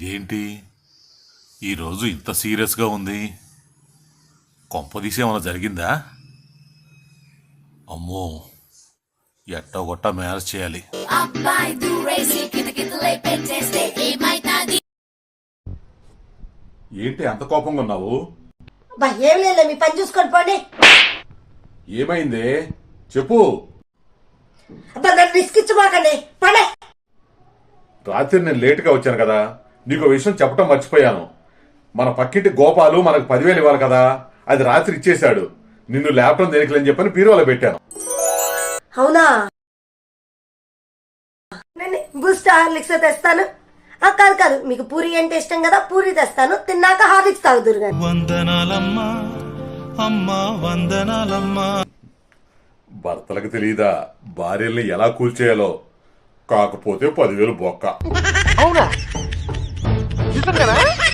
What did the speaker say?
ఇదేంటి ఈరోజు ఇంత సీరియస్గా ఉంది? కొంపదీసి ఏమైనా జరిగిందా? అమ్మో, ఎట్టో గొట్ట మేనేజ్ చేయాలి. ఏంటి అంత కోపంగా ఉన్నావు? ఏం లేదు, మీ పని చూసుకొని పోండి. ఏమైంది చెప్పు. రిస్క్ ఇచ్చమాకండి, పడే. రాత్రి నేను లేటుగా వచ్చాను కదా, నీకు విషయం చెప్పడం మర్చిపోయాను. మన పక్కింటి గోపాలు మనకు 10,000 ఇవ్వాలి కదా, అది రాత్రి ఇచ్చేశాడు. నిన్ను లేపటం దేనికిలని చెప్పని బీరువాలో పెట్టాను. అవునా? నేను బూస్ట్ హార్లిక్స్ తెస్తాను. కాదు, మీకు పూరి అంటే ఇష్టం కదా, పూరి తెస్తాను. తిన్నాక హార్లిక్స్ తాగుదురు. వందనాలమ్మా అమ్మా, వందనాలమ్మా. భర్తలకు తెలియదా భార్యల్ని ఎలా కూల్చేయాలో? కాకపోతే 10,000 బొక్క. అవునా?